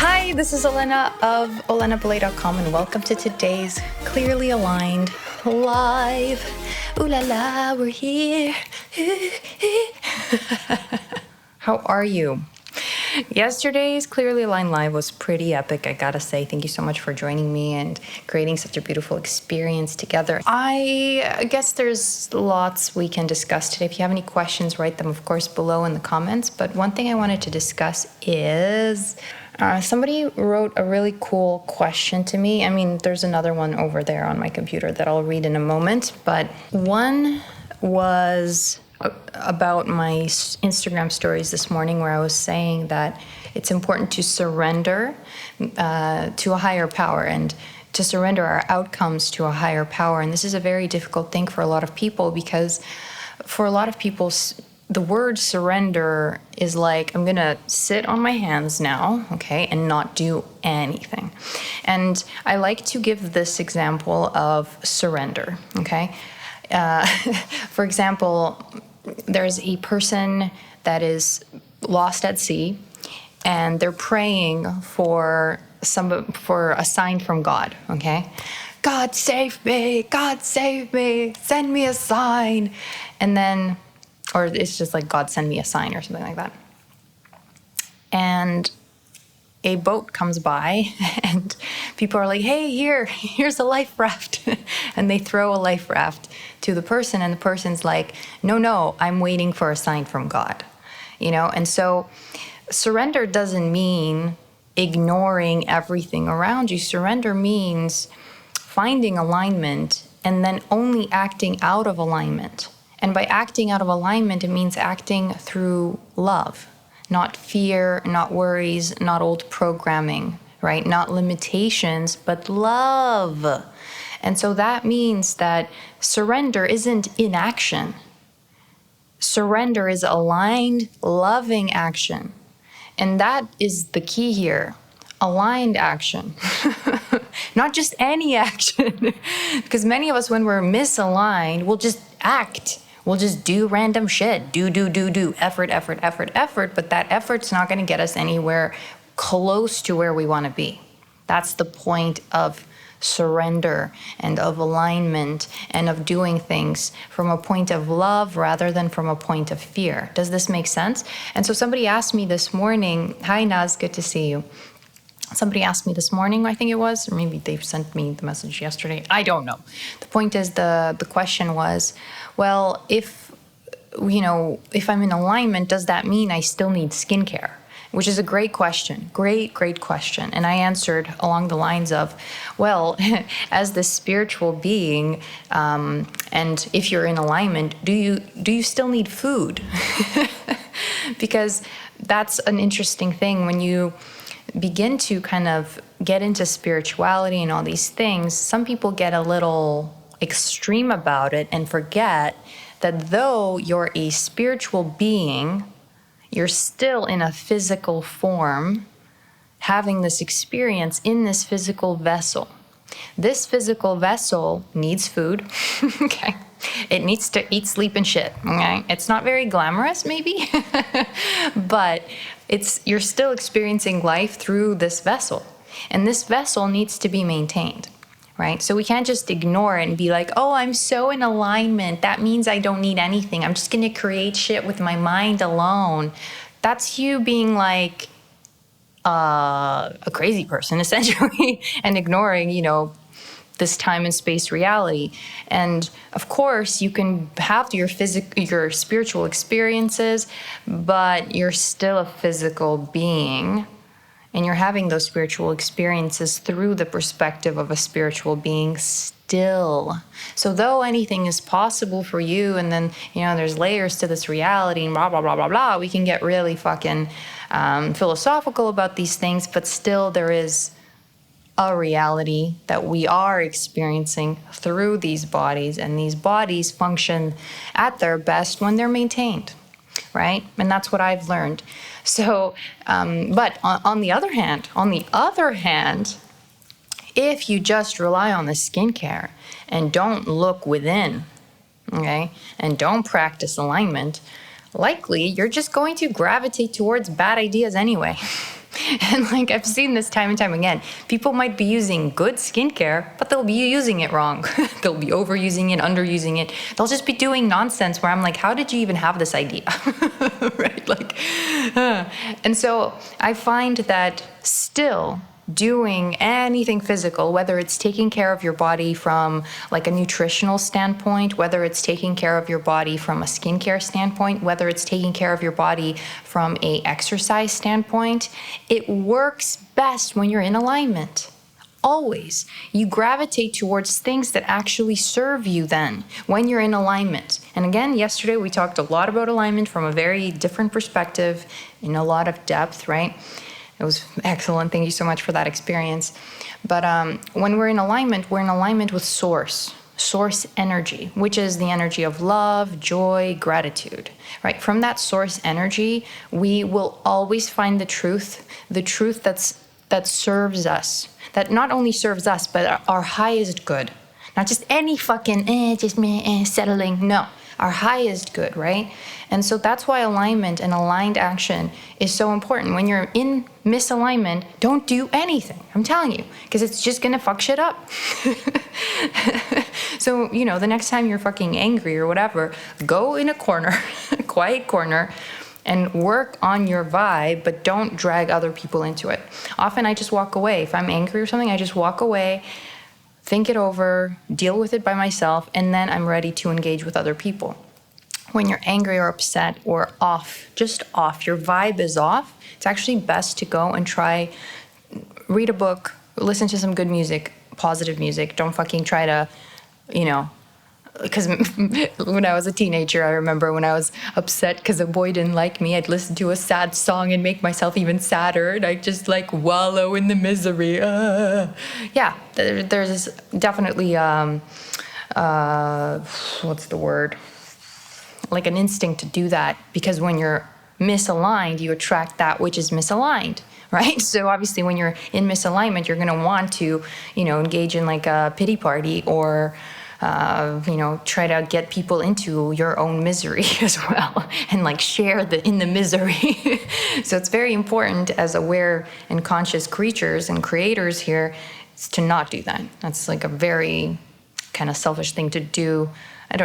Hi, this is Olena of OlenaBelay.com and welcome to today's Clearly Aligned Live. Ooh la la, we're here. How are you? Yesterday's Clearly Aligned Live was pretty epic, I gotta say. Thank you so much for joining me and creating such a beautiful experience together. I guess there's lots we can discuss today. If you have any questions, write them, of course, below in the comments. But one thing I wanted to discuss is somebody wrote a really cool question to me. I mean, there's another one over there on my computer that I'll read in a moment. But one was about my Instagram stories this morning where I was saying that it's important to surrender to a higher power and to surrender our outcomes to a higher power. And this is a very difficult thing for a lot of people because for a lot of people, the word surrender is like, I'm going to sit on my hands now, okay, and not do anything. And I like to give this example of surrender, okay? For example, there's a person that is lost at sea and they're praying for a sign from God, okay? God save me, send me a sign. And then, or it's just like, God send me a sign or something like that. And a boat comes by and people are like, hey, here's a life raft. And they throw a life raft to the person and the person's like, no, I'm waiting for a sign from God. You know, and so surrender doesn't mean ignoring everything around you. Surrender means finding alignment and then only acting out of alignment. And by acting out of alignment, it means acting through love. Not fear, not worries, not old programming, right? Not limitations, but love. And so that means that surrender isn't inaction. Surrender is aligned, loving action. And that is the key here. Aligned action. Not just any action. Because many of us, when we're misaligned, we'll just act. We'll just do random shit. Do. Effort. But that effort's not going to get us anywhere close to where we want to be. That's the point of surrender and of alignment and of doing things from a point of love rather than from a point of fear. Does this make sense? And so somebody asked me this morning, hi Naz, good to see you. Somebody asked me this morning, I think it was, or maybe they sent me the message yesterday. I don't know. The point is the question was, well, if I'm in alignment, does that mean I still need skincare? Which is a great question. Great question. And I answered along the lines of, well, as the spiritual being, and if you're in alignment, do you still need food? Because that's an interesting thing when you begin to kind of get into spirituality and all these things. Some people get a little extreme about it and forget that though you're a spiritual being, you're still in a physical form, having this experience in this physical vessel. This physical vessel needs food, okay? It needs to eat, sleep, and shit, okay? It's not very glamorous, maybe, but you're still experiencing life through this vessel. And this vessel needs to be maintained, right? So we can't just ignore it and be like, oh, I'm so in alignment. That means I don't need anything. I'm just going to create shit with my mind alone. That's you being like a crazy person, essentially, and ignoring, this time and space reality. And of course, you can have your spiritual experiences, but you're still a physical being. And you're having those spiritual experiences through the perspective of a spiritual being still. So though anything is possible for you, and then, there's layers to this reality and blah, blah, blah, blah, blah, we can get really fucking philosophical about these things, but still there is a reality that we are experiencing through these bodies, and these bodies function at their best when they're maintained, right? And that's what I've learned. So, but on the other hand, if you just rely on the skincare and don't look within, okay, and don't practice alignment, likely you're just going to gravitate towards bad ideas anyway. And like I've seen this time and time again. People might be using good skincare, but they'll be using it wrong. They'll be overusing it, underusing it. They'll just be doing nonsense where I'm like, how did you even have this idea? Right? Like, and so I find that still doing anything physical, whether it's taking care of your body from like a nutritional standpoint, whether it's taking care of your body from a skincare standpoint, whether it's taking care of your body from a exercise standpoint, it works best when you're in alignment. Always. You gravitate towards things that actually serve you then when you're in alignment. And again, yesterday we talked a lot about alignment from a very different perspective in a lot of depth, right? It was excellent. Thank you so much for that experience. But when we're in alignment with source energy, which is the energy of love, joy, gratitude, right? From that source energy, we will always find the truth that serves us, that not only serves us, but our highest good. Not just any fucking, settling. No, our highest good, right? And so that's why alignment and aligned action is so important. When you're in misalignment, don't do anything. I'm telling you, because it's just gonna fuck shit up. So, the next time you're fucking angry or whatever, go in a corner, a quiet corner, and work on your vibe, but don't drag other people into it. Often I just walk away. If I'm angry or something, I just walk away, think it over, deal with it by myself, and then I'm ready to engage with other people. When you're angry or upset or just off, your vibe is off, it's actually best to go and read a book, listen to some good music, positive music. Don't fucking try to, because when I was a teenager, I remember when I was upset because a boy didn't like me, I'd listen to a sad song and make myself even sadder. And I'd just wallow in the misery. Yeah, there's definitely, what's the word? Like an instinct to do that, because when you're misaligned, you attract that which is misaligned, right? So obviously when you're in misalignment, you're going to want to, engage in like a pity party or, try to get people into your own misery as well and share in the misery. So it's very important as aware and conscious creatures and creators here is to not do that. That's like a very kind of selfish thing to do.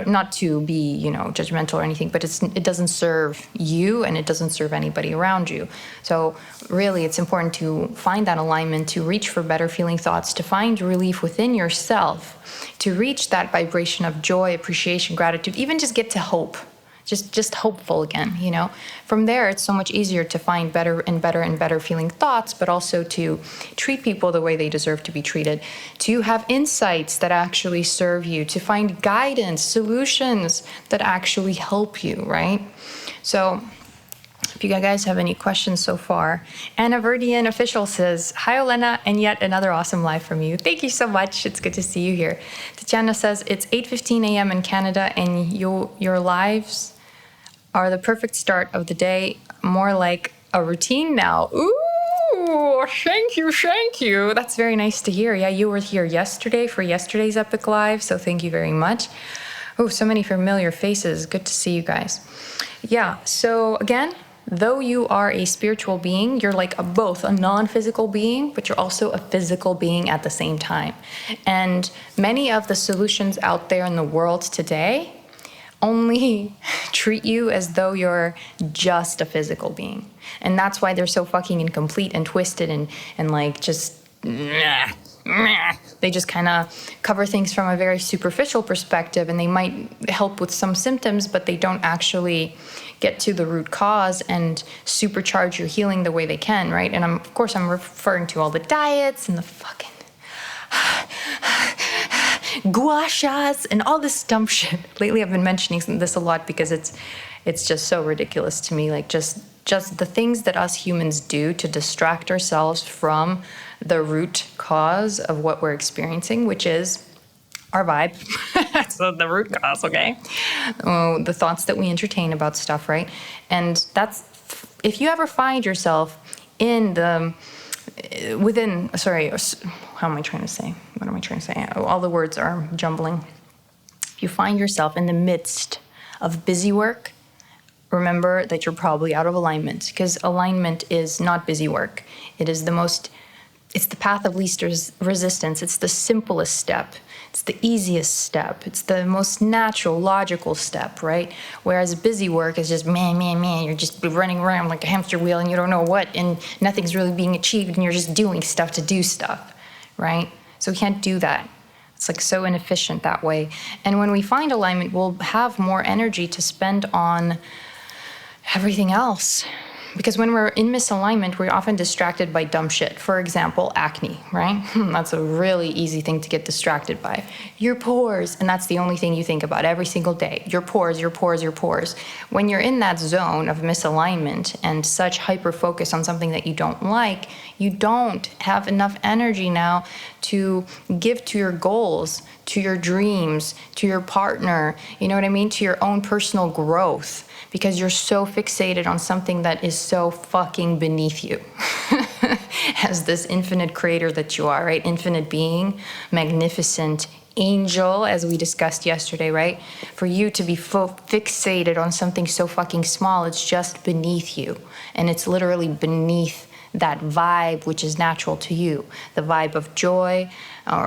Not to be, judgmental or anything, but it doesn't serve you and it doesn't serve anybody around you. So really, it's important to find that alignment, to reach for better feeling thoughts, to find relief within yourself, to reach that vibration of joy, appreciation, gratitude, even just get to hope. Just hopeful again, From there, it's so much easier to find better and better and better feeling thoughts, but also to treat people the way they deserve to be treated, to have insights that actually serve you, to find guidance, solutions that actually help you, right? So if you guys have any questions so far, Anna Verdian Official says, hi, Olena, and yet another awesome live from you. Thank you so much. It's good to see you here. Tatiana says, it's 8:15 a.m. in Canada, and your lives are the perfect start of the day, more like a routine now. Ooh, thank you. That's very nice to hear. Yeah, you were here yesterday for yesterday's Epic Live, so thank you very much. Oh, so many familiar faces. Good to see you guys. Yeah, so again, though you are a spiritual being, you're both a non-physical being, but you're also a physical being at the same time. And many of the solutions out there in the world today only treat you as though you're just a physical being. And that's why they're so fucking incomplete and twisted and just they just kind of cover things from a very superficial perspective, and they might help with some symptoms, but they don't actually get to the root cause and supercharge your healing the way they can, right? And I'm referring to all the diets and the fucking gua shas and all this dumb shit. Lately I've been mentioning this a lot because it's just so ridiculous to me, just the things that us humans do to distract ourselves from the root cause of what we're experiencing, which is our vibe. So the root cause, okay? The thoughts that we entertain about stuff, right? And that's, if you ever find yourself in how am I trying to say? What am I trying to say? All the words are jumbling. If you find yourself in the midst of busy work, remember that you're probably out of alignment, because alignment is not busy work. It's the path of least resistance. It's the simplest step. It's the easiest step. It's the most natural, logical step, right? Whereas busy work is just man. You're just running around like a hamster wheel and you don't know what, and nothing's really being achieved, and you're just doing stuff to do stuff, right? So we can't do that. It's like so inefficient that way. And when we find alignment, we'll have more energy to spend on everything else. Because when we're in misalignment, we're often distracted by dumb shit. For example, acne, right? That's a really easy thing to get distracted by. Your pores, and that's the only thing you think about every single day. Your pores, your pores, your pores. When you're in that zone of misalignment and such hyper focus on something that you don't like, you don't have enough energy now to give to your goals, to your dreams, to your partner, you know what I mean? To your own personal growth. Because you're so fixated on something that is so fucking beneath you as this infinite creator that you are, right? Infinite being, magnificent angel, as we discussed yesterday, right? For you to be fixated on something so fucking small, it's just beneath you. And it's literally beneath that vibe, which is natural to you, the vibe of joy,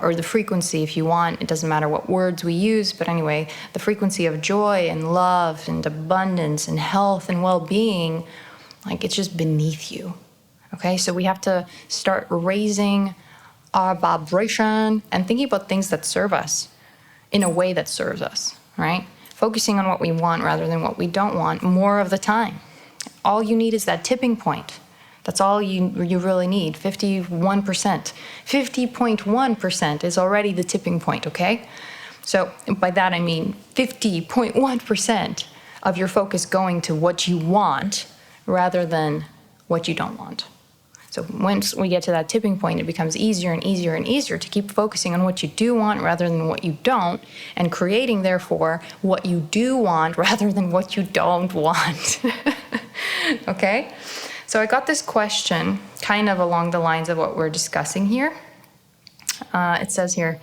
or the frequency, if you want. It doesn't matter what words we use, but anyway, the frequency of joy and love and abundance and health and well-being, like it's just beneath you. Okay, so we have to start raising our vibration and thinking about things that serve us in a way that serves us, right? Focusing on what we want rather than what we don't want more of the time. All you need is that tipping point. That's all you really need, 51%. 50.1% is already the tipping point, okay? So by that I mean 50.1% of your focus going to what you want rather than what you don't want. So once we get to that tipping point, it becomes easier and easier and easier to keep focusing on what you do want rather than what you don't, and creating, therefore, what you do want rather than what you don't want. Okay? So I got this question kind of along the lines of what we're discussing here. It says here,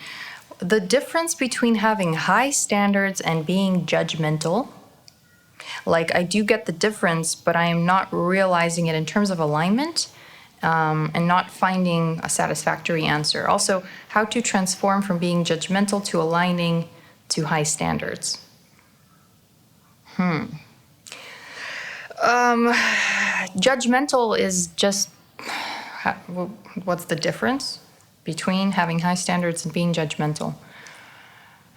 the difference between having high standards and being judgmental. Like, I do get the difference, but I am not realizing it in terms of alignment, and not finding a satisfactory answer. Also, how to transform from being judgmental to aligning to high standards. Judgmental is just, what's the difference between having high standards and being judgmental?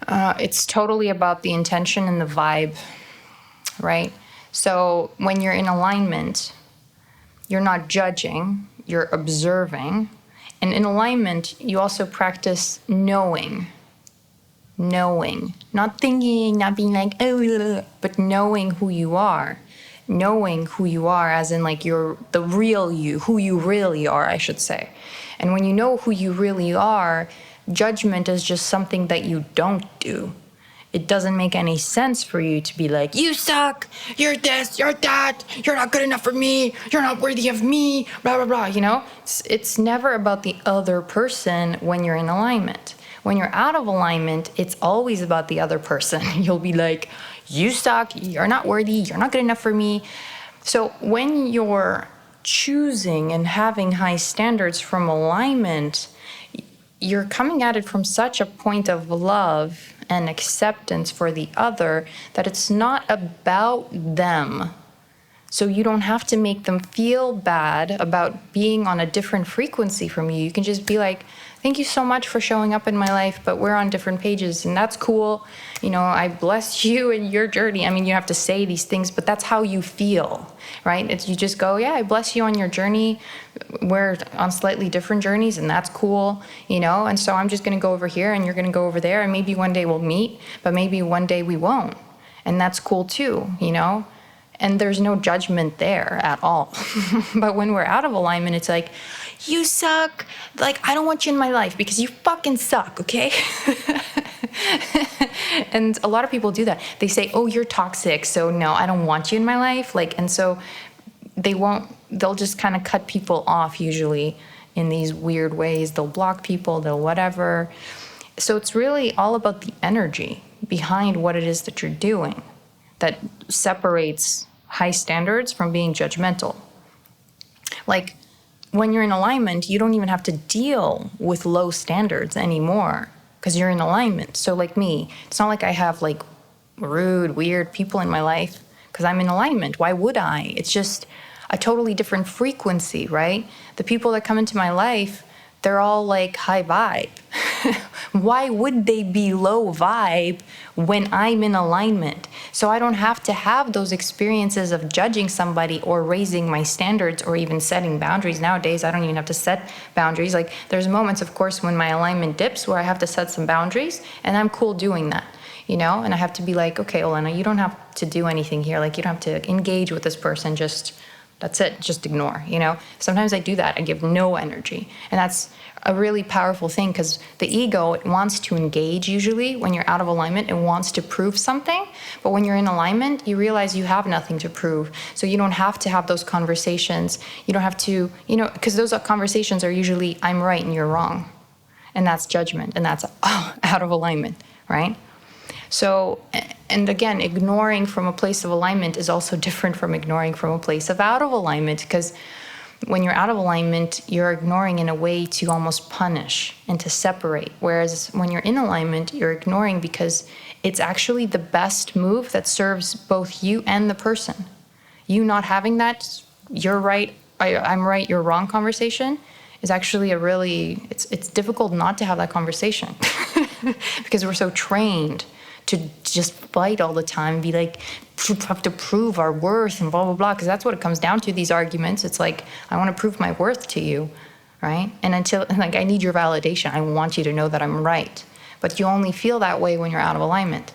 It's totally about the intention and the vibe, right? So when you're in alignment, you're not judging, you're observing. And in alignment, you also practice knowing. Not thinking, not being like, oh, but knowing who you are. Knowing who you are, as in like you're the real you, who you really are, I should say. And when you know who you really are, judgment is just something that you don't do. It doesn't make any sense for you to be like, you suck, you're this, you're that, you're not good enough for me, you're not worthy of me, blah, blah, blah, you know? It's never about the other person when you're in alignment. When you're out of alignment, it's always about the other person. You'll be like, you suck, you're not worthy, you're not good enough for me. So when you're choosing and having high standards from alignment, you're coming at it from such a point of love and acceptance for the other that it's not about them. So you don't have to make them feel bad about being on a different frequency from you. You can just be like, thank you so much for showing up in my life, but we're on different pages, and that's cool. You know, I bless you in your journey. I mean, you have to say these things, but that's how you feel, right? It's, you just go, yeah, I bless you on your journey. We're on slightly different journeys, and that's cool, you know? And so I'm just gonna go over here, and you're gonna go over there, and maybe one day we'll meet, but maybe one day we won't. And that's cool too, you know? And there's no judgment there at all. But when we're out of alignment, it's like, you suck. Like, I don't want you in my life because you fucking suck, okay? And a lot of people do that. They say, oh, you're toxic, so no, I don't want you in my life. Like, and so they'll just kind of cut people off usually in these weird ways. They'll block people, they'll whatever. So it's really all about the energy behind what it is that you're doing that separates high standards from being judgmental. Like, when you're in alignment, you don't even have to deal with low standards anymore because you're in alignment. So like me, it's not like I have like rude, weird people in my life because I'm in alignment. Why would I? It's just a totally different frequency, right? The people that come into my life, they're all like high vibe. Why would they be low vibe when I'm in alignment? So I don't have to have those experiences of judging somebody or raising my standards or even setting boundaries. Nowadays, I don't even have to set boundaries. Like, there's moments, of course, when my alignment dips where I have to set some boundaries, and I'm cool doing that, you know? And I have to be like, okay, Olena, you don't have to do anything here. Like, you don't have to engage with this person. Just, that's it. Just ignore, you know? Sometimes I do that. I give no energy. And that's a really powerful thing because the ego, it wants to engage usually. When you're out of alignment, it wants to prove something. But when you're in alignment, you realize you have nothing to prove. So you don't have to have those conversations. You don't have to, you know, because those conversations are usually, I'm right and you're wrong. And that's judgment. And that's out of alignment, right? So, and again, ignoring from a place of alignment is also different from ignoring from a place of out of alignment, because when you're out of alignment, you're ignoring in a way to almost punish and to separate. Whereas when you're in alignment, you're ignoring because it's actually the best move that serves both you and the person. You not having that, you're right, I'm right, you're wrong conversation is actually a really, it's difficult not to have that conversation because we're so trained to just fight all the time and be like, have to prove our worth and blah, blah, blah, because that's what it comes down to, these arguments. It's like, I want to prove my worth to you, right? And until, like, I need your validation. I want you to know that I'm right. But you only feel that way when you're out of alignment.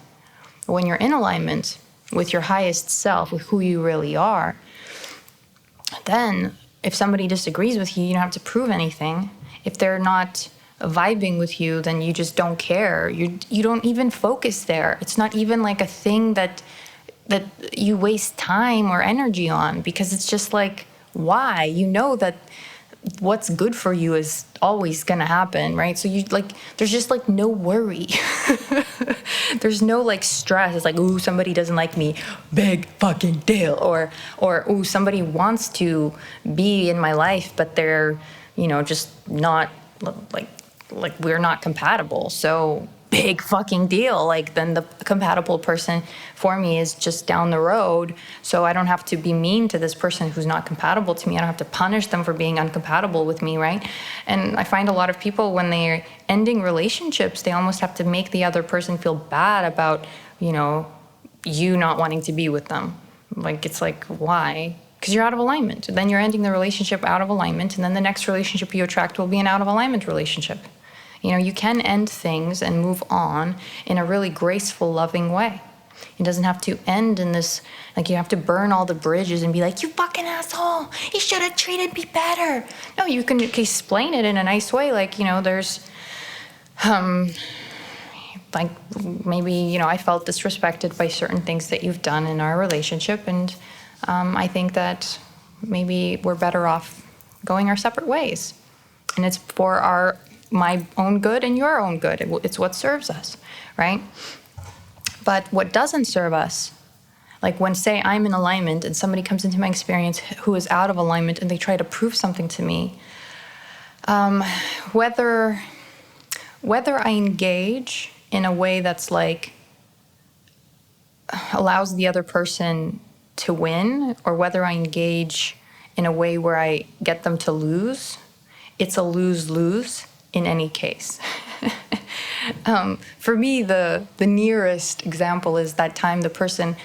When you're in alignment with your highest self, with who you really are, then if somebody disagrees with you, you don't have to prove anything. If they're not vibing with you, then you just don't care. You don't even focus there. It's not even like a thing that you waste time or energy on, because it's just like, why? You know that what's good for you is always gonna happen, right? So you like, there's just like no worry. There's no like stress. It's like, ooh, somebody doesn't like me, big fucking deal. Or ooh, somebody wants to be in my life, but they're, you know, just not like we're not compatible. So big fucking deal. Like, then the compatible person for me is just down the road. So I don't have to be mean to this person who's not compatible to me. I don't have to punish them for being uncompatible with me, right? And I find a lot of people, when they're ending relationships, they almost have to make the other person feel bad about, you know, you not wanting to be with them. Like, it's like, why? Because you're out of alignment. Then you're ending the relationship out of alignment, and then the next relationship you attract will be an out of alignment relationship. You know, you can end things and move on in a really graceful, loving way. It doesn't have to end in this, like, you have to burn all the bridges and be like, you fucking asshole, you should have treated me better. No, you can explain it in a nice way. Like, you know, there's, like, maybe, you know, I felt disrespected by certain things that you've done in our relationship. And I think that maybe we're better off going our separate ways. And it's for my own good and your own good. It's what serves us, right? But what doesn't serve us, like when, say, I'm in alignment and somebody comes into my experience who is out of alignment and they try to prove something to me, whether I engage in a way that's like allows the other person to win, or whether I engage in a way where I get them to lose, it's a lose-lose in any case. For me, the nearest example is that time the person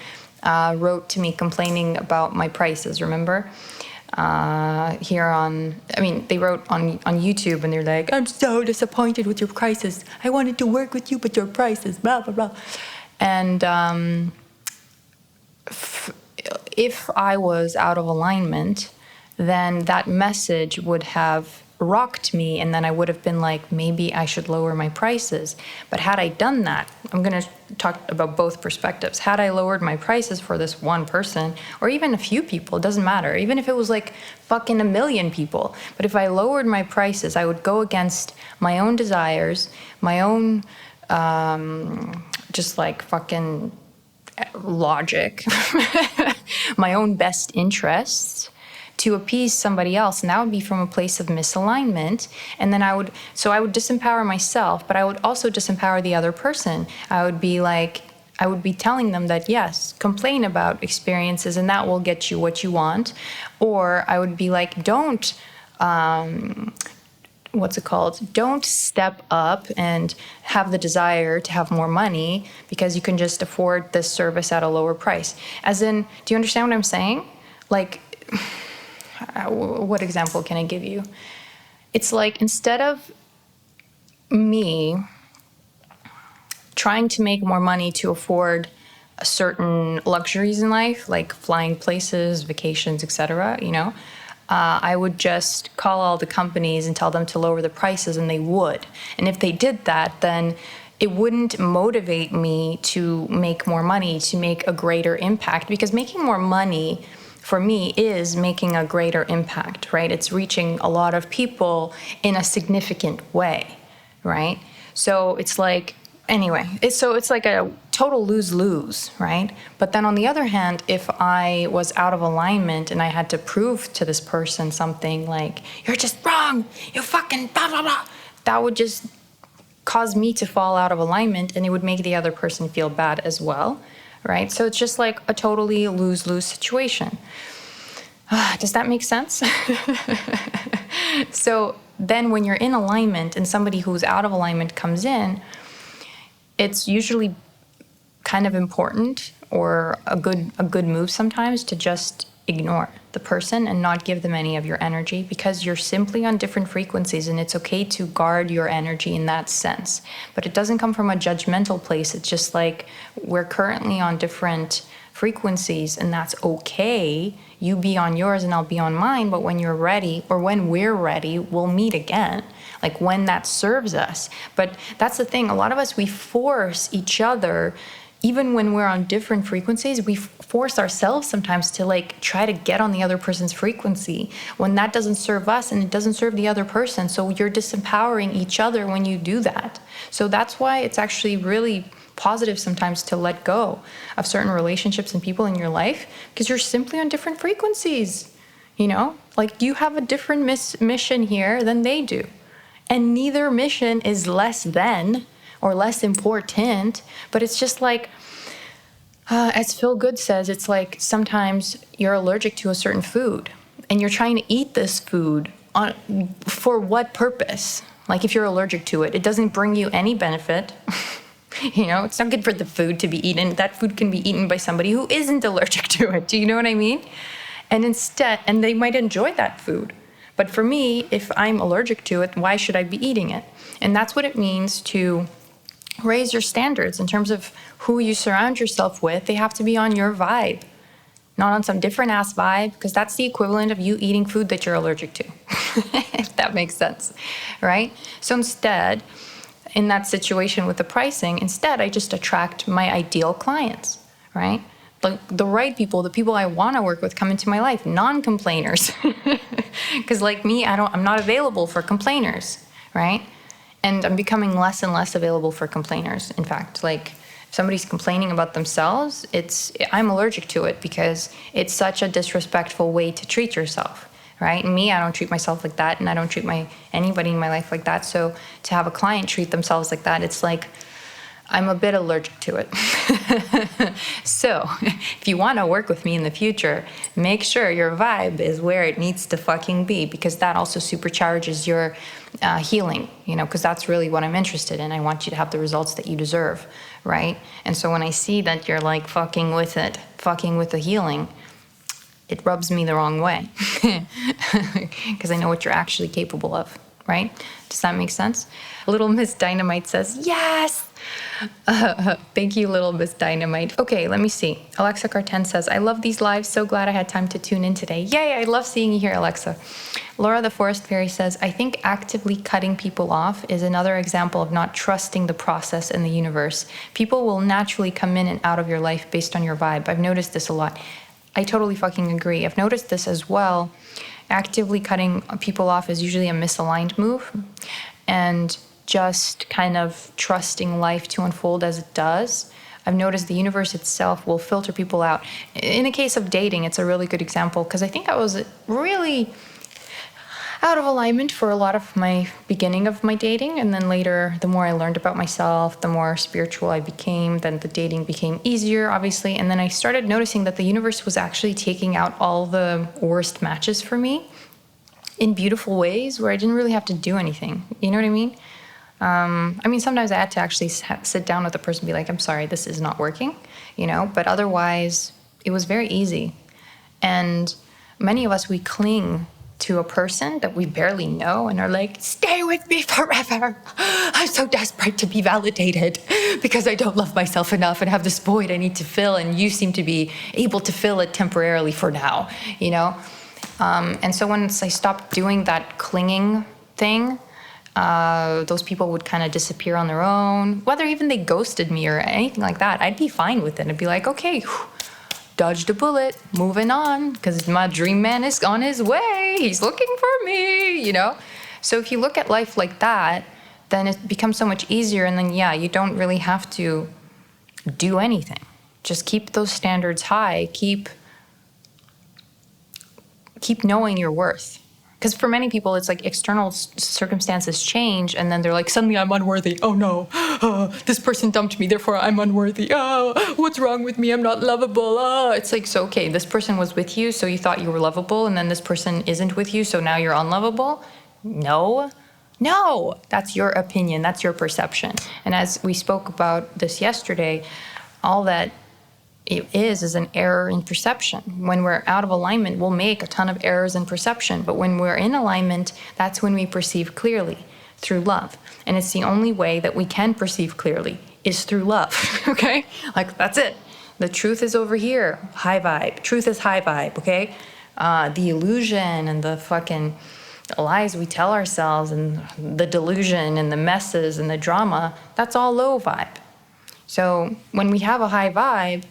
wrote to me complaining about my prices, remember? They wrote on YouTube, and they're like, I'm so disappointed with your prices. I wanted to work with you, but your prices, blah, blah, blah. And if I was out of alignment, then that message would have rocked me, and then I would have been like, maybe I should lower my prices. But had I done that, I'm going to talk about both perspectives. Had I lowered my prices for this one person, or even a few people, it doesn't matter, even if it was like fucking 1 million people, but if I lowered my prices, I would go against my own desires, my own just like fucking logic, my own best interests to appease somebody else. And that would be from a place of misalignment. And then I would disempower myself, but I would also disempower the other person. I would be telling them that, yes, complain about experiences and that will get you what you want. Or I would be like, don't step up and have the desire to have more money because you can just afford this service at a lower price. As in, do you understand what I'm saying? Like, what example can I give you? It's like, instead of me trying to make more money to afford certain luxuries in life, like flying places, vacations, etc., I would just call all the companies and tell them to lower the prices, and they would. And if they did that, then it wouldn't motivate me to make more money, to make a greater impact, because making more money for me is making a greater impact, right? It's reaching a lot of people in a significant way, right? So it's like, anyway, it's like a total lose-lose, right? But then on the other hand, if I was out of alignment and I had to prove to this person something like, you're just wrong, you fucking blah, blah, blah, that would just cause me to fall out of alignment, and it would make the other person feel bad as well, right? So it's just like a totally lose-lose situation. Does that make sense? So then when you're in alignment and somebody who's out of alignment comes in, it's usually kind of important or a good move sometimes to just ignore the person and not give them any of your energy, because you're simply on different frequencies, and it's okay to guard your energy in that sense. But it doesn't come from a judgmental place. It's just like, we're currently on different frequencies, and that's okay. You be on yours and I'll be on mine, but when you're ready, or when we're ready, we'll meet again, like when that serves us. But that's the thing, a lot of us, we force each other. Even when we're on different frequencies, we force ourselves sometimes to like try to get on the other person's frequency when that doesn't serve us and it doesn't serve the other person. So you're disempowering each other when you do that. So that's why it's actually really positive sometimes to let go of certain relationships and people in your life, because you're simply on different frequencies. Like, you have a different mission here than they do. And neither mission is less than or less important, but it's just like, as Phil Good says, it's like sometimes you're allergic to a certain food and you're trying to eat this food for what purpose? Like, if you're allergic to it, it doesn't bring you any benefit. It's not good for the food to be eaten. That food can be eaten by somebody who isn't allergic to it. Do you know what I mean? And they might enjoy that food. But for me, if I'm allergic to it, why should I be eating it? And that's what it means to raise your standards in terms of who you surround yourself with. They have to be on your vibe, not on some different ass vibe, because that's the equivalent of you eating food that you're allergic to, if that makes sense, right? So instead, in that situation with the pricing, I just attract my ideal clients, right? Like the right people, the people I want to work with come into my life, non-complainers. Because like me, I'm not available for complainers, right? And I'm becoming less and less available for complainers. In fact, like, if somebody's complaining about themselves, I'm allergic to it, because it's such a disrespectful way to treat yourself, right? And me, I don't treat myself like that, and I don't treat anybody in my life like that. So to have a client treat themselves like that, it's like, I'm a bit allergic to it. So if you want to work with me in the future, make sure your vibe is where it needs to fucking be, because that also supercharges your healing, because that's really what I'm interested in. I want you to have the results that you deserve, right? And so when I see that you're like fucking with the healing, it rubs me the wrong way, because I know what you're actually capable of, right? Does that make sense? Little Miss Dynamite says, yes! Thank you, Little Miss Dynamite. Okay, let me see. Alexa Carten says, I love these lives. So glad I had time to tune in today. Yay, I love seeing you here, Alexa. Laura the Forest Fairy says, I think actively cutting people off is another example of not trusting the process and the universe. People will naturally come in and out of your life based on your vibe. I've noticed this a lot. I totally fucking agree. I've noticed this as well. Actively cutting people off is usually a misaligned move. And just kind of trusting life to unfold as it does. I've noticed the universe itself will filter people out. In the case of dating, it's a really good example because I think I was really out of alignment for a lot of my beginning of my dating. And then later, the more I learned about myself, the more spiritual I became, then the dating became easier, obviously. And then I started noticing that the universe was actually taking out all the worst matches for me in beautiful ways where I didn't really have to do anything. You know what I mean? Sometimes I had to actually sit down with the person and be like, I'm sorry, this is not working, but otherwise it was very easy. And many of us, we cling to a person that we barely know and are like, stay with me forever. I'm so desperate to be validated because I don't love myself enough and have this void I need to fill. And you seem to be able to fill it temporarily for now, And so once I stopped doing that clinging thing, those people would kind of disappear on their own. Whether even they ghosted me or anything like that, I'd be fine with it. I'd be like, okay, dodged a bullet, moving on, because my dream man is on his way. He's looking for me, So if you look at life like that, then it becomes so much easier. And then, you don't really have to do anything. Just keep those standards high. Keep knowing your worth. Because for many people, it's like external circumstances change, and then they're like, suddenly I'm unworthy. Oh no, this person dumped me, therefore I'm unworthy. Oh, what's wrong with me? I'm not lovable. Oh, it's like, so okay, this person was with you, so you thought you were lovable, and then this person isn't with you, so now you're unlovable? No, that's your opinion, that's your perception. And as we spoke about this yesterday, all that it is an error in perception. When we're out of alignment, we'll make a ton of errors in perception. But when we're in alignment, that's when we perceive clearly, through love. And it's the only way that we can perceive clearly is through love, okay? Like, that's it. The truth is over here, high vibe. Truth is high vibe, okay? The illusion and the fucking lies we tell ourselves and the delusion and the messes and the drama, that's all low vibe. So when we have a high vibe,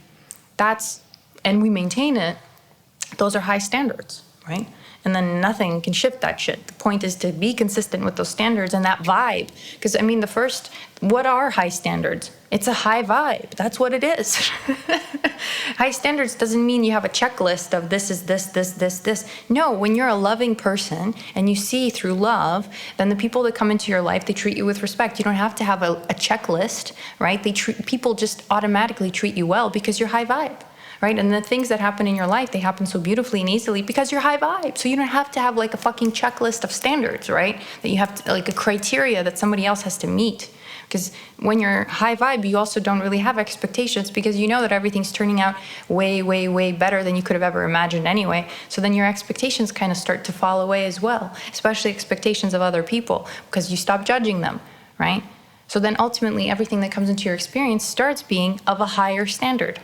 and we maintain it, those are high standards, right? And then nothing can shift that shit. The point is to be consistent with those standards and that vibe. Because, what are high standards? It's a high vibe. That's what it is. High standards doesn't mean you have a checklist of this is this. No, when you're a loving person and you see through love, then the people that come into your life, they treat you with respect. You don't have to have a checklist, right? People just automatically treat you well because you're high vibe. Right? And the things that happen in your life, they happen so beautifully and easily because you're high vibe. So you don't have to have like a fucking checklist of standards, right? That you have to, like a criteria that somebody else has to meet. Because when you're high vibe, you also don't really have expectations because you know that everything's turning out way, way, way better than you could have ever imagined anyway. So then your expectations kind of start to fall away as well, especially expectations of other people because you stop judging them, right? So then ultimately everything that comes into your experience starts being of a higher standard.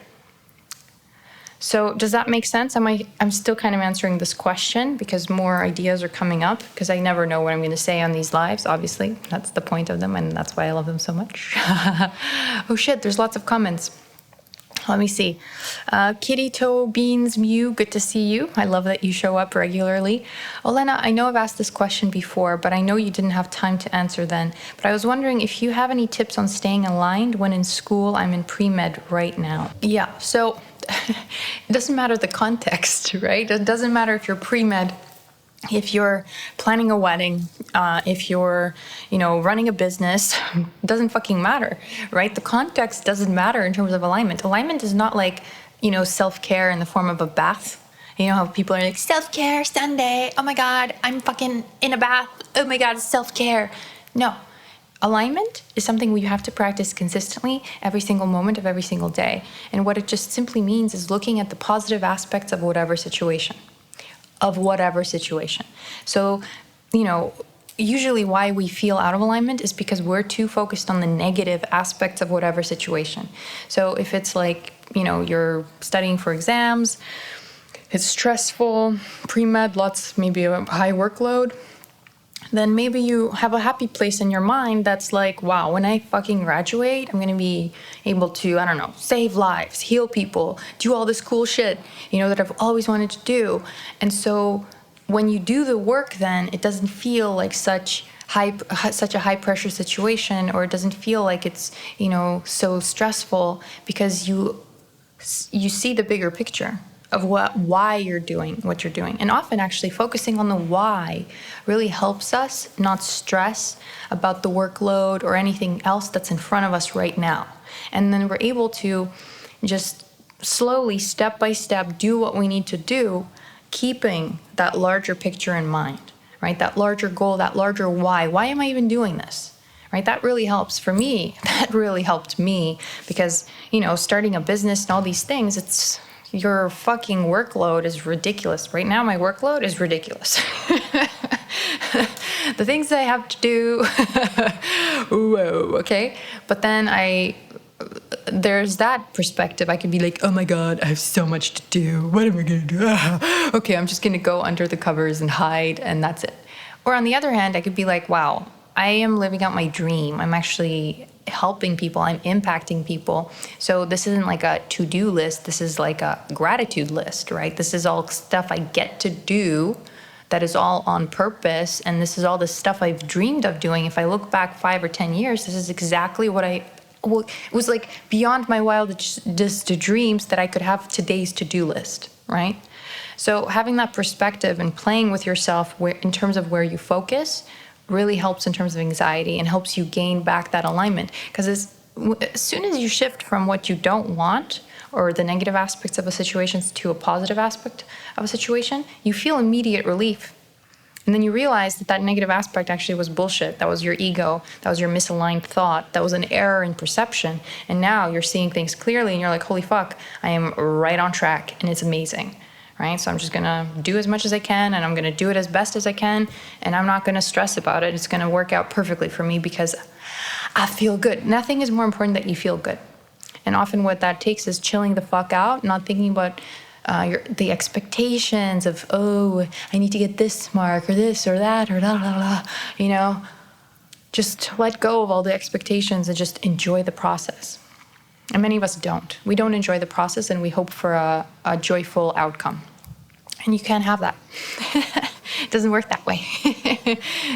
So does that make sense? I'm still kind of answering this question because more ideas are coming up because I never know what I'm going to say on these lives, obviously. That's the point of them, and that's why I love them so much. Oh shit, there's lots of comments. Let me see. Kitty Toe Beans Mew, good to see you. I love that you show up regularly. Olena, I know I've asked this question before, but I know you didn't have time to answer then. But I was wondering if you have any tips on staying aligned when in school. I'm in pre-med right now. Yeah, so it doesn't matter the context, right? It doesn't matter if you're pre-med, if you're planning a wedding, if you're, running a business, it doesn't fucking matter, right? The context doesn't matter in terms of alignment. Alignment is not like, self-care in the form of a bath. You know how people are like, self-care Sunday. Oh my God, I'm fucking in a bath. Oh my God, it's self-care. No. Alignment is something we have to practice consistently every single moment of every single day. And what it just simply means is looking at the positive aspects of whatever situation. So, usually why we feel out of alignment is because we're too focused on the negative aspects of whatever situation. So if it's like, you're studying for exams, it's stressful, pre-med, maybe a high workload, then maybe you have a happy place in your mind that's like, wow, when I fucking graduate, I'm going to be able to, save lives, heal people, do all this cool shit, that I've always wanted to do. And so when you do the work, then it doesn't feel like such such a high pressure situation, or it doesn't feel like it's, so stressful, because you see the bigger picture of why you're doing what you're doing. And often actually focusing on the why really helps us not stress about the workload or anything else that's in front of us right now. And then we're able to just slowly, step by step, do what we need to do, keeping that larger picture in mind, right? That larger goal, that larger why. Why am I even doing this? Right? That really helps for me. That really helped me because, starting a business and all these things, your fucking workload is ridiculous. Right now, my workload is ridiculous. The things that I have to do, whoa, okay? But then there's that perspective. I could be like, oh my God, I have so much to do. What am I going to do? Okay, I'm just going to go under the covers and hide, and that's it. Or on the other hand, I could be like, wow, I am living out my dream. I'm actually helping people. I'm impacting people. So this isn't like a to-do list. This is like a gratitude list, right? This is all stuff I get to do that is all on purpose. And this is all the stuff I've dreamed of doing. If I look back 5 or 10 years, this is exactly what it was like beyond my wildest dreams that I could have today's to-do list, right? So having that perspective and playing with yourself in terms of where you focus really helps in terms of anxiety and helps you gain back that alignment. Because as soon as you shift from what you don't want or the negative aspects of a situation to a positive aspect of a situation, you feel immediate relief. And then you realize that negative aspect actually was bullshit. That was your ego. That was your misaligned thought. That was an error in perception. And now you're seeing things clearly and you're like, holy fuck, I am right on track, and it's amazing. Right? So I'm just going to do as much as I can, and I'm going to do it as best as I can, and I'm not going to stress about it. It's going to work out perfectly for me because I feel good. Nothing is more important than you feel good. And often what that takes is chilling the fuck out, not thinking about the expectations of, oh, I need to get this mark or this or that or blah, blah, blah, Just let go of all the expectations and just enjoy the process. And many of us don't. We don't enjoy the process, and we hope for a joyful outcome. And you can't have that. It doesn't work that way.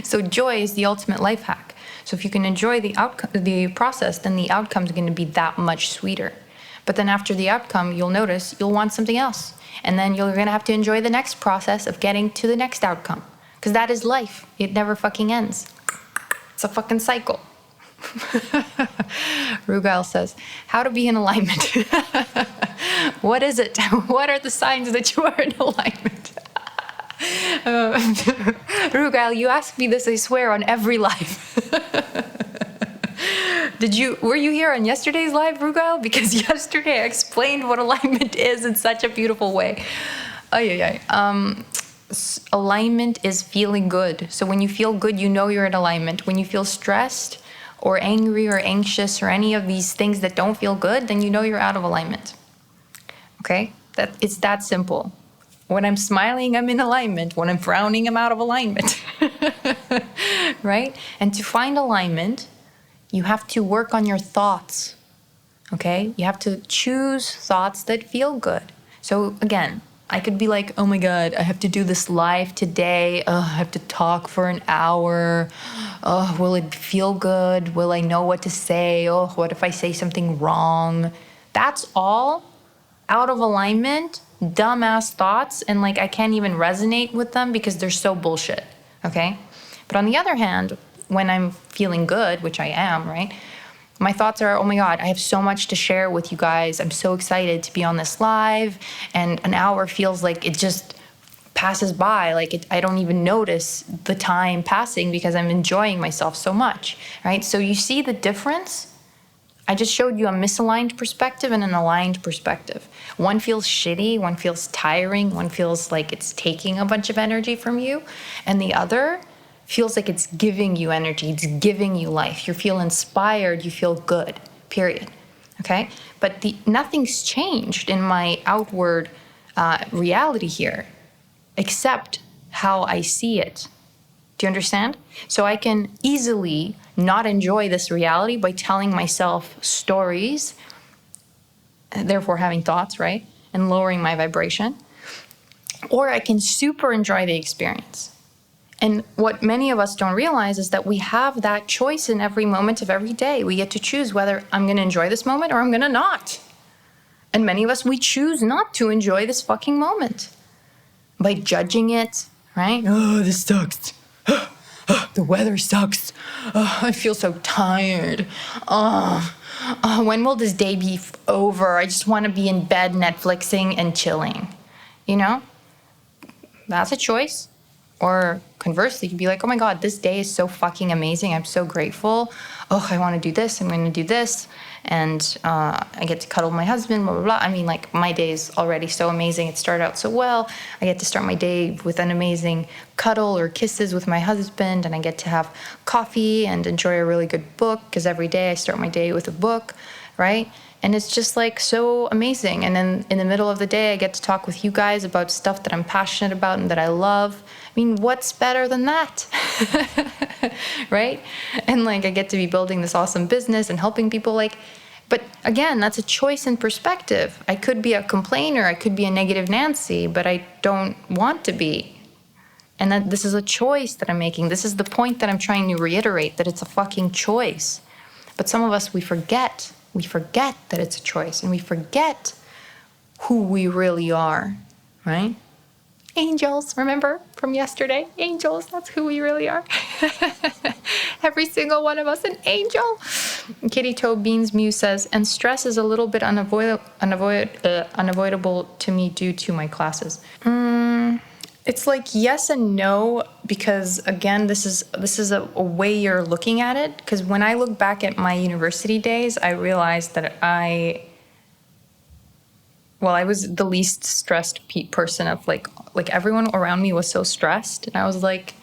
So joy is the ultimate life hack. So if you can enjoy the process, then the outcome is going to be that much sweeter. But then after the outcome, you'll notice you'll want something else. And then you're going to have to enjoy the next process of getting to the next outcome. Because that is life. It never fucking ends. It's a fucking cycle. Rugal says, how to be in alignment. What is it? What are the signs that you are in alignment? Rugal, you ask me this, I swear, on every live. Were you here on yesterday's live, Rugal? Because yesterday I explained what alignment is in such a beautiful way. Alignment is feeling good. So when you feel good, you know you're in alignment. When you feel stressed or angry or anxious or any of these things that don't feel good, then you know you're out of alignment. Okay? It's that simple. When I'm smiling, I'm in alignment. When I'm frowning, I'm out of alignment. Right? And to find alignment, you have to work on your thoughts. Okay? You have to choose thoughts that feel good. So again, I could be like, oh my God, I have to do this live today. I have to talk for an hour. Will it feel good? Will I know what to say? What if I say something wrong? That's all out of alignment, dumbass thoughts, and I can't even resonate with them because they're so bullshit, okay? But on the other hand, when I'm feeling good, which I am, right? My thoughts are, oh my God, I have so much to share with you guys. I'm so excited to be on this live. And an hour feels like it just passes by. I don't even notice the time passing because I'm enjoying myself so much, right? So you see the difference? I just showed you a misaligned perspective and an aligned perspective. One feels shitty, one feels tiring, one feels like it's taking a bunch of energy from you, and the other feels like it's giving you energy, it's giving you life. You feel inspired, you feel good, period. Okay? But nothing's changed in my outward reality here, except how I see it. Do you understand? So I can easily not enjoy this reality by telling myself stories, therefore having thoughts, right? And lowering my vibration. Or I can super enjoy the experience. And what many of us don't realize is that we have that choice in every moment of every day. We get to choose whether I'm going to enjoy this moment or I'm going to not. And many of us, we choose not to enjoy this fucking moment by judging it, right? Oh, this sucks. The weather sucks. Oh, I feel so tired. When will this day be over? I just want to be in bed Netflixing and chilling. You know? That's a choice. Or conversely, you could be like, oh my God, this day is so fucking amazing. I'm so grateful. Oh, I want to do this. I'm going to do this. And I get to cuddle my husband, blah, blah, blah. I mean, like, my day is already so amazing. It started out so well. I get to start my day with an amazing cuddle or kisses with my husband. And I get to have coffee and enjoy a really good book, because every day I start my day with a book, right? And it's just like so amazing. And then in the middle of the day, I get to talk with you guys about stuff that I'm passionate about and that I love. I mean, what's better than that? Right? And like, I get to be building this awesome business and helping people. Like, but again, that's a choice in perspective. I could be a complainer. I could be a negative Nancy, but I don't want to be. And that this is a choice that I'm making. This is the point that I'm trying to reiterate, that it's a fucking choice. But some of us, we forget. We forget that it's a choice, and we forget who we really are, right? Angels, remember from yesterday? Angels, that's who we really are. Every single one of us an angel. Kitty Toe Beans Muse says, and stress is a little bit unavoidable to me due to my classes. It's like yes and no, because again, this is a way you're looking at it. Because when I look back at my university days, I realized that I was the least stressed person of like everyone around me was so stressed. And I was like,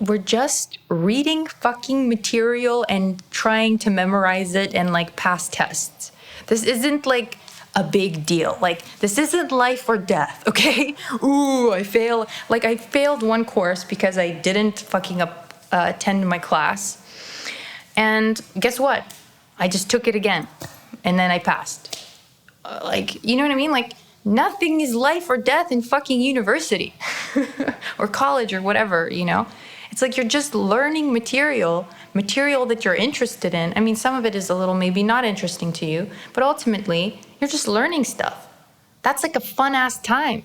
we're just reading fucking material and trying to memorize it and like pass tests. This isn't like a big deal. Like, this isn't life or death, okay? Ooh, I failed. Like, I failed one course because I didn't fucking attend my class. And guess what? I just took it again. And then I passed. Like, you know what I mean? Like, nothing is life or death in fucking university or college or whatever, you know? It's like you're just learning material that you're interested in. I mean, some of it is a little maybe not interesting to you, but ultimately, you're just learning stuff. That's like a fun-ass time.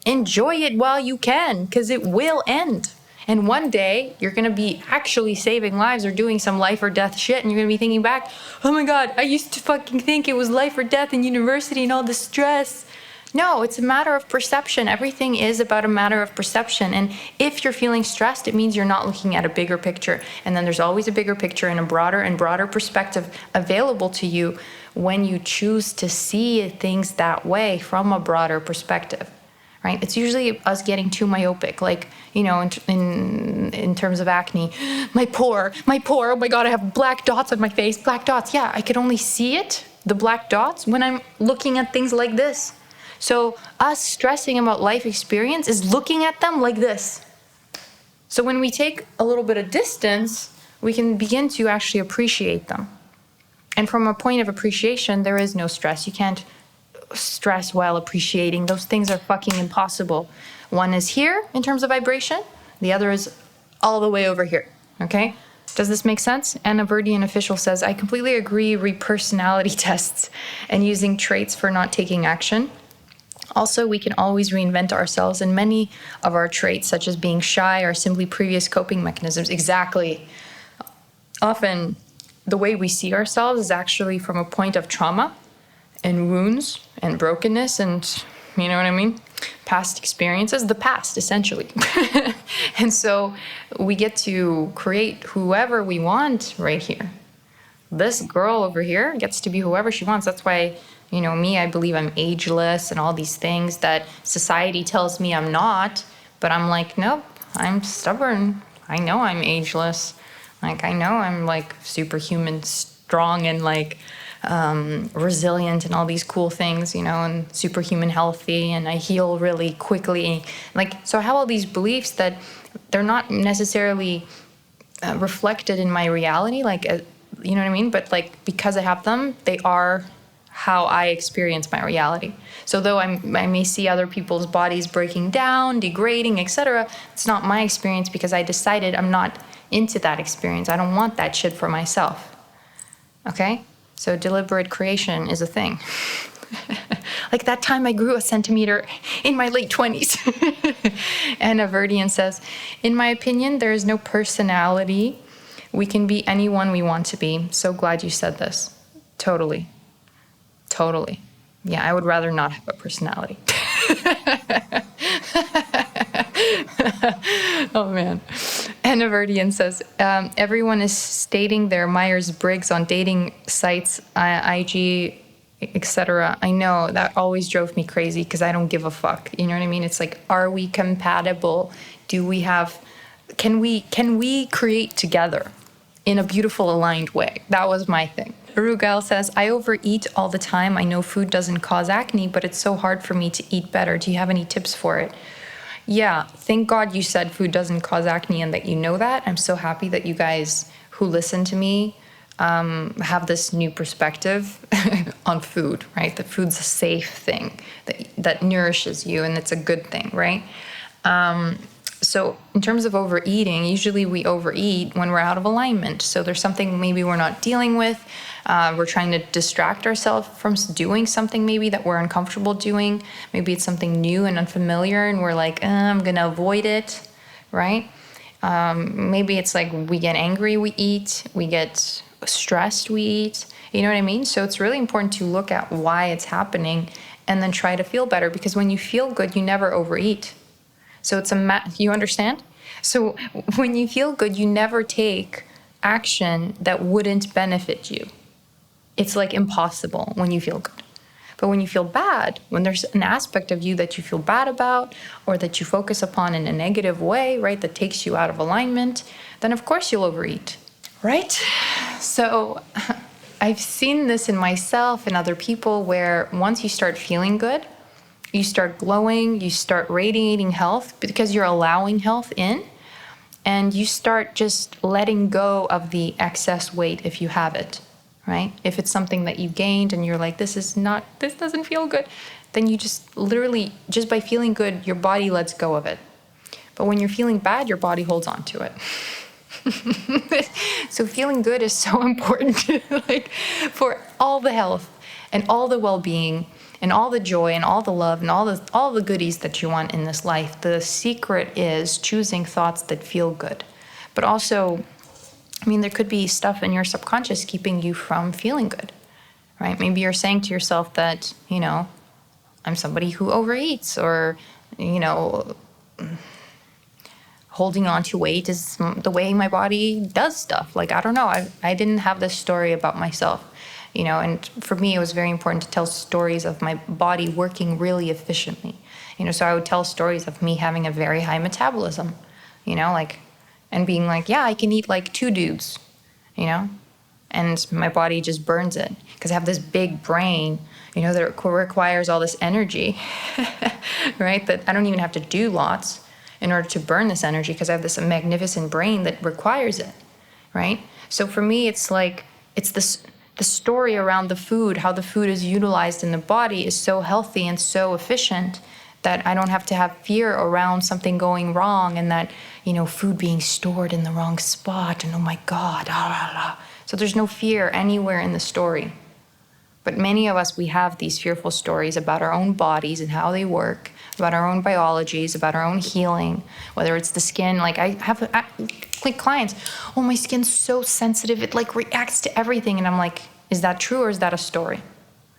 Enjoy it while you can, because it will end. And one day, you're going to be actually saving lives or doing some life or death shit, and you're going to be thinking back, oh my God, I used to fucking think it was life or death in university and all the stress. No, it's a matter of perception. Everything is about a matter of perception. And if you're feeling stressed, it means you're not looking at a bigger picture. And then there's always a bigger picture and a broader and broader perspective available to you when you choose to see things that way from a broader perspective, right? It's usually us getting too myopic, like, you know, in terms of acne. My pore, oh my God, I have black dots on my face, black dots. Yeah, I could only see it, the black dots, when I'm looking at things like this. So us stressing about life experience is looking at them like this. So when we take a little bit of distance, we can begin to actually appreciate them. And from a point of appreciation, there is no stress. You can't stress while appreciating. Those things are fucking impossible. One is here in terms of vibration. The other is all the way over here. Okay? Does this make sense? Anna Verdian Official says, I completely agree re-personality tests and using traits for not taking action. Also, we can always reinvent ourselves, and many of our traits, such as being shy, are simply previous coping mechanisms. Exactly. Often, the way we see ourselves is actually from a point of trauma and wounds and brokenness and, you know what I mean? Past experiences, the past, essentially. And so we get to create whoever we want right here. This girl over here gets to be whoever she wants. That's why, you know, me, I believe I'm ageless and all these things that society tells me I'm not. But I'm like, nope, I'm stubborn. I know I'm ageless. Like, I know I'm like superhuman strong and like resilient and all these cool things, you know, and superhuman healthy, and I heal really quickly. Like, so I have all these beliefs that they're not necessarily reflected in my reality, like, you know what I mean? But like, because I have them, they are how I experience my reality. So though I may see other people's bodies breaking down, degrading, etc., it's not my experience because I decided I'm not into that experience. I don't want that shit for myself. Okay? So deliberate creation is a thing. Like that time I grew a centimeter in my late 20s. And Averdian says, in my opinion, there is no personality. We can be anyone we want to be. So glad you said this. Totally. Yeah, I would rather not have a personality. Oh, man. And Averdian says, everyone is stating their Myers-Briggs on dating sites, IG, etc. I know that always drove me crazy because I don't give a fuck. You know what I mean? It's like, are we compatible? Can we create together in a beautiful aligned way? That was my thing. Rugal says, I overeat all the time. I know food doesn't cause acne, but it's so hard for me to eat better. Do you have any tips for it? Yeah, thank God you said food doesn't cause acne and that you know that. I'm so happy that you guys who listen to me have this new perspective on food, right? That food's a safe thing that nourishes you, and it's a good thing, right? So in terms of overeating, usually we overeat when we're out of alignment. So there's something maybe we're not dealing with. We're trying to distract ourselves from doing something maybe that we're uncomfortable doing. Maybe it's something new and unfamiliar, and we're like, I'm going to avoid it, right? Maybe it's like we get angry, we eat. We get stressed, we eat. You know what I mean? So it's really important to look at why it's happening and then try to feel better, because when you feel good, you never overeat. So it's you understand? So when you feel good, you never take action that wouldn't benefit you. It's like impossible when you feel good. But when you feel bad, when there's an aspect of you that you feel bad about or that you focus upon in a negative way, right, that takes you out of alignment, then of course you'll overeat, right? So I've seen this in myself and other people where once you start feeling good, you start glowing, you start radiating health because you're allowing health in, and you start just letting go of the excess weight if you have it, right? If it's something that you gained and you're like, this doesn't feel good, then you just literally, just by feeling good, your body lets go of it. But when you're feeling bad, your body holds on to it. So feeling good is so important, like for all the health and all the well-being and all the joy and all the love and all the goodies that you want in this life. The secret is choosing thoughts that feel good. But also, I mean, there could be stuff in your subconscious keeping you from feeling good, right? Maybe you're saying to yourself that, I'm somebody who overeats, or, holding on to weight is the way my body does stuff. Like, I don't know. I didn't have this story about myself. And for me, it was very important to tell stories of my body working really efficiently. So I would tell stories of me having a very high metabolism, and being like, yeah, I can eat like 2 dudes, and my body just burns it because I have this big brain, that requires all this energy, right? That I don't even have to do lots in order to burn this energy because I have this magnificent brain that requires it, right? So for me, it's like, the story around the food, how the food is utilized in the body is so healthy and so efficient that I don't have to have fear around something going wrong and that, food being stored in the wrong spot and oh my God, So there's no fear anywhere in the story. But many of us, we have these fearful stories about our own bodies and how they work, about our own biologies, about our own healing, whether it's the skin. Like I have clients, oh, my skin's so sensitive, it like reacts to everything. And I'm like, is that true or is that a story?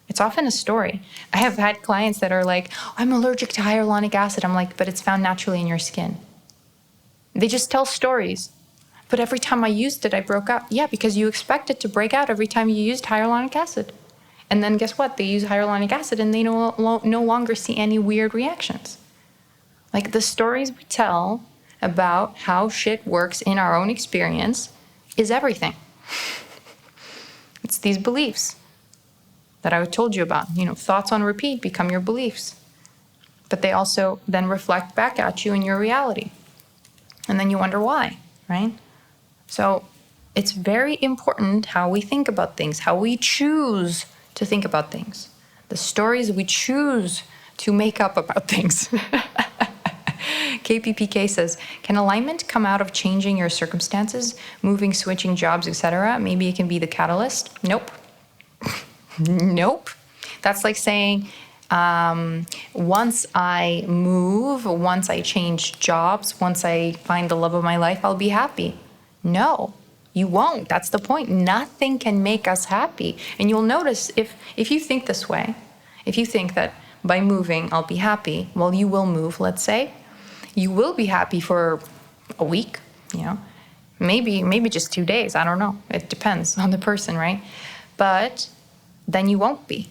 It's often a story. I have had clients that are like, I'm allergic to hyaluronic acid. I'm like, but it's found naturally in your skin. They just tell stories. But every time I used it, I broke out. Yeah, because you expect it to break out every time you used hyaluronic acid. And then guess what? They use hyaluronic acid and they no longer see any weird reactions. Like the stories we tell about how shit works in our own experience is everything. It's these beliefs that I told you about. Thoughts on repeat become your beliefs. But they also then reflect back at you in your reality. And then you wonder why, right? So it's very important how we think about things, how we choose to think about things, the stories we choose to make up about things. KPPK says, can alignment come out of changing your circumstances, moving, switching jobs, etc.? Maybe it can be the catalyst. Nope. Nope. That's like saying, once I move, once I change jobs, once I find the love of my life, I'll be happy. No, you won't. That's the point. Nothing can make us happy. And you'll notice if you think this way, if you think that by moving, I'll be happy, well, you will move, let's say. You will be happy for a week, maybe just 2 days. I don't know. It depends on the person, right? But then you won't be.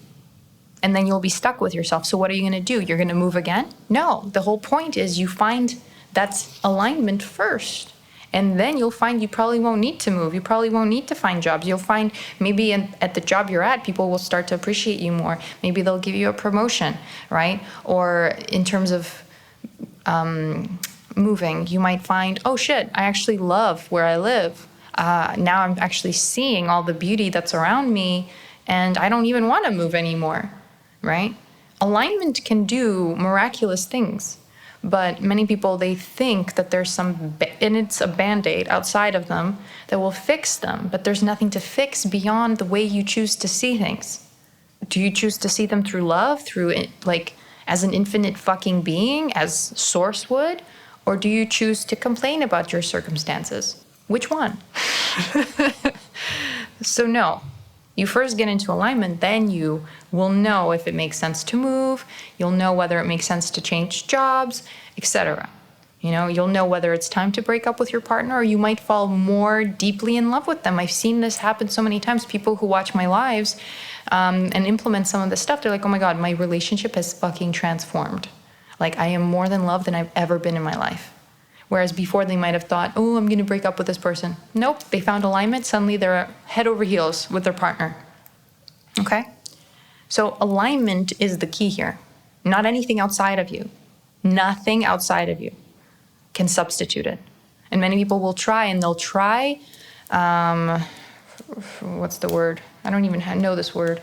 And then you'll be stuck with yourself. So what are you going to do? You're going to move again? No. The whole point is you find that's alignment first. And then you'll find you probably won't need to move. You probably won't need to find jobs. You'll find maybe at the job you're at, people will start to appreciate you more. Maybe they'll give you a promotion, right? Or in terms of moving, you might find, oh shit, I actually love where I live. Now I'm actually seeing all the beauty that's around me, and I don't even want to move anymore, right? Alignment can do miraculous things, but many people, they think that there's and it's a band-aid outside of them that will fix them, but there's nothing to fix beyond the way you choose to see things. Do you choose to see them through love, as an infinite fucking being, as Source would? Or do you choose to complain about your circumstances? Which one? So no, you first get into alignment, then you will know if it makes sense to move, you'll know whether it makes sense to change jobs, etc. You'll know whether it's time to break up with your partner, or you might fall more deeply in love with them. I've seen this happen so many times. People who watch my lives and implement some of this stuff, they're like, oh my God, my relationship has fucking transformed. Like, I am more in love than I've ever been in my life. Whereas before they might have thought, oh, I'm going to break up with this person. Nope, they found alignment. Suddenly they're head over heels with their partner. Okay? So alignment is the key here. Not anything outside of you. Nothing outside of you can substitute it. And many people will try, and they'll try, what's the word? I don't even know this word.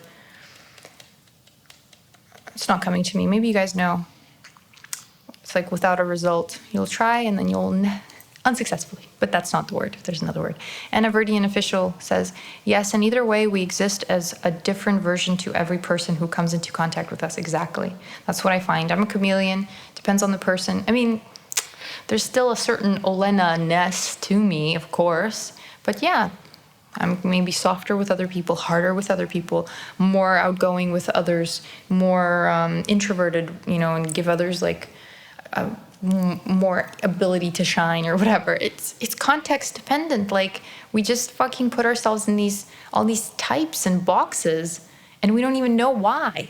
It's not coming to me. Maybe you guys know. It's like without a result. You'll try and then you'll unsuccessfully, but that's not the word. There's another word. And a Verdian official says, yes, and either way, we exist as a different version to every person who comes into contact with us. Exactly. That's what I find. I'm a chameleon. Depends on the person. I mean, there's still a certain Olena-ness to me, of course, but yeah, I'm maybe softer with other people, harder with other people, more outgoing with others, more introverted, and give others more ability to shine or whatever. It's context dependent. Like, we just fucking put ourselves in all these types and boxes, and we don't even know why.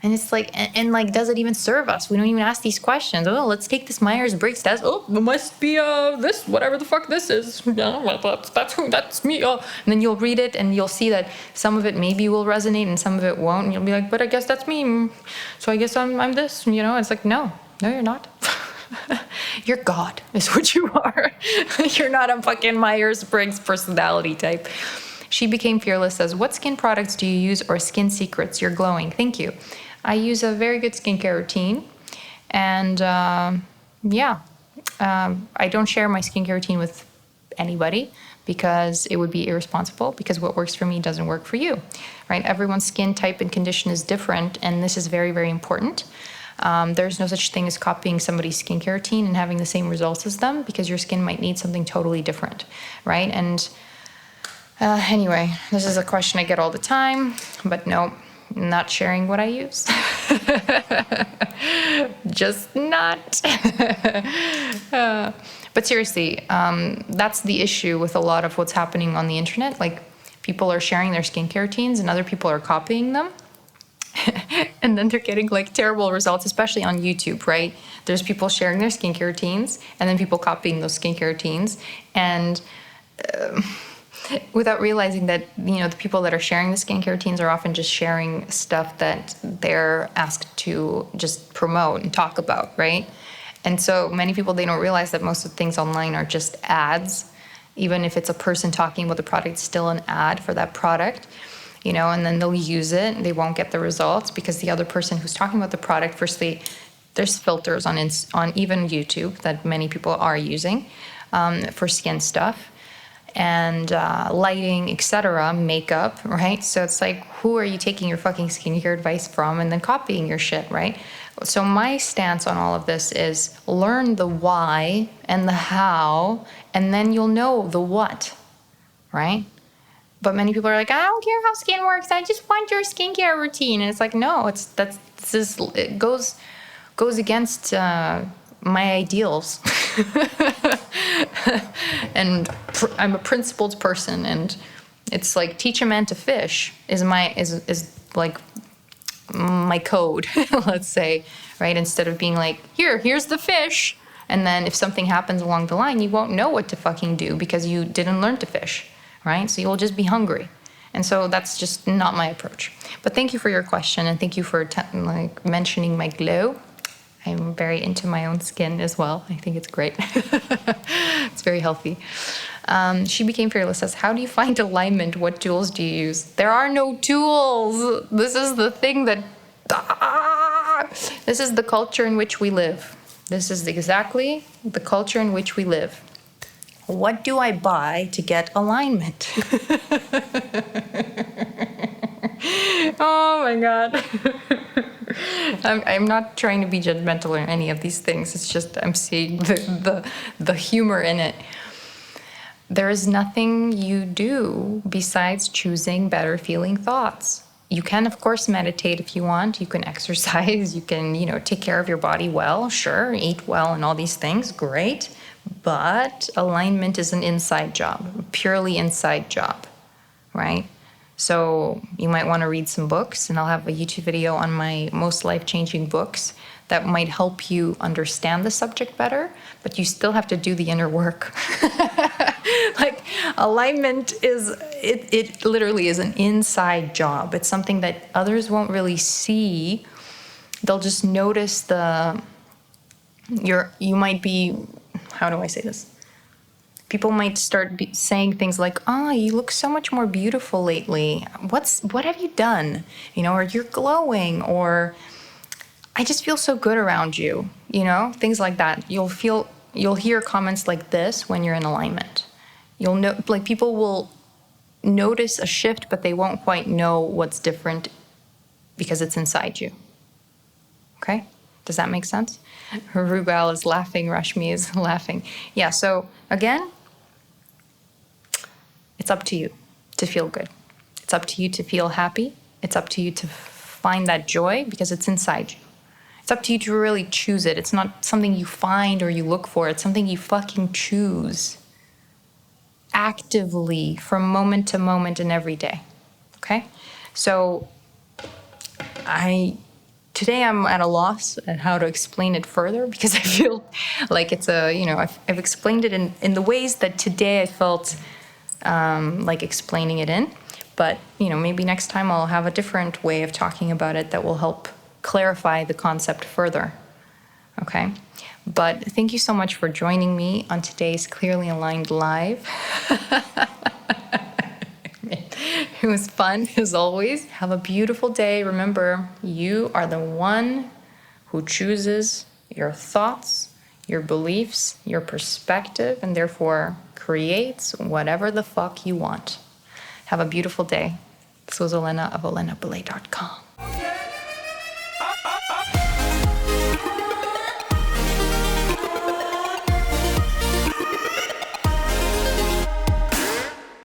And it's like, and does it even serve us? We don't even ask these questions. Oh, let's take this Myers-Briggs test. Oh, it must be this, whatever the fuck this is. Yeah, that's me. Oh. And then you'll read it and you'll see that some of it maybe will resonate and some of it won't. And you'll be like, but I guess that's me. So I guess I'm this. It's like, no, you're not. You're God, is what you are. You're not a fucking Myers-Briggs personality type. She Became Fearless says, what skin products do you use, or skin secrets? You're glowing. Thank you. I use a very good skincare routine. And I don't share my skincare routine with anybody because it would be irresponsible, because what works for me doesn't work for you, right? Everyone's skin type and condition is different, and this is very, very important. There's no such thing as copying somebody's skincare routine and having the same results as them, because your skin might need something totally different, right? And anyway, this is a question I get all the time, but no, not sharing what I use. Just not. But seriously, that's the issue with a lot of what's happening on the internet. Like, people are sharing their skincare routines and other people are copying them. And then they're getting terrible results, especially on YouTube, right? There's people sharing their skincare routines and then people copying those skincare routines. And without realizing that, the people that are sharing the skincare routines are often just sharing stuff that they're asked to just promote and talk about, right? And so many people, they don't realize that most of the things online are just ads. Even if it's a person talking about the product, it's still an ad for that product. and then they'll use it. They won't get the results because the other person who's talking about the product, firstly, there's filters on even YouTube that many people are using for skin stuff and lighting, etc., makeup, right? So it's like, who are you taking your fucking skincare advice from and then copying your shit, right? So my stance on all of this is learn the why and the how, and then you'll know the what, right? But many people are like, I don't care how skin works. I just want your skincare routine. And it's like, no, it goes against my ideals. And I'm a principled person, and it's like teach a man to fish is like my code, let's say, right? Instead of being like, here's the fish, and then if something happens along the line, you won't know what to fucking do because you didn't learn to fish, right? So you'll just be hungry. And so that's just not my approach. But thank you for your question, and thank you for mentioning my glow. I'm very into my own skin as well. I think it's great. It's very healthy. She Became Fearless says, how do you find alignment? What tools do you use? There are no tools. This is the thing that... This is the culture in which we live. This is exactly the culture in which we live. What do I buy to get alignment? Oh my God. I'm not trying to be judgmental or any of these things. It's just I'm seeing the humor in it. There is nothing you do besides choosing better feeling thoughts. You can, of course, meditate if you want. You can exercise. You can, take care of your body well. Sure, eat well and all these things. Great. But alignment is an inside job, purely inside job, right? So you might want to read some books, and I'll have a YouTube video on my most life-changing books that might help you understand the subject better, but you still have to do the inner work. Like alignment it literally is an inside job. It's something that others won't really see. They'll just notice you might be, how do I say this? People might start saying things like, you look so much more beautiful lately. What have you done? Or you're glowing, or I just feel so good around you, things like that. You'll hear comments like this when you're in alignment. You'll know, like, people will notice a shift, but they won't quite know what's different because it's inside you. Okay? Does that make sense? Rugal is laughing. Rashmi is laughing. Yeah, so again, it's up to you to feel good. It's up to you to feel happy. It's up to you to find that joy because it's inside you. It's up to you to really choose it. It's not something you find or you look for. It's something you fucking choose actively from moment to moment and every day. Okay? So today I'm at a loss at how to explain it further because I feel like it's I've explained it in the ways that today I felt like explaining it in. But, maybe next time I'll have a different way of talking about it that will help clarify the concept further. Okay? But thank you so much for joining me on today's Clearly Aligned Live. It was fun, as always. Have a beautiful day. Remember, you are the one who chooses your thoughts, your beliefs, your perspective, and therefore creates whatever the fuck you want. Have a beautiful day. This was Olena of OlenaBelay.com.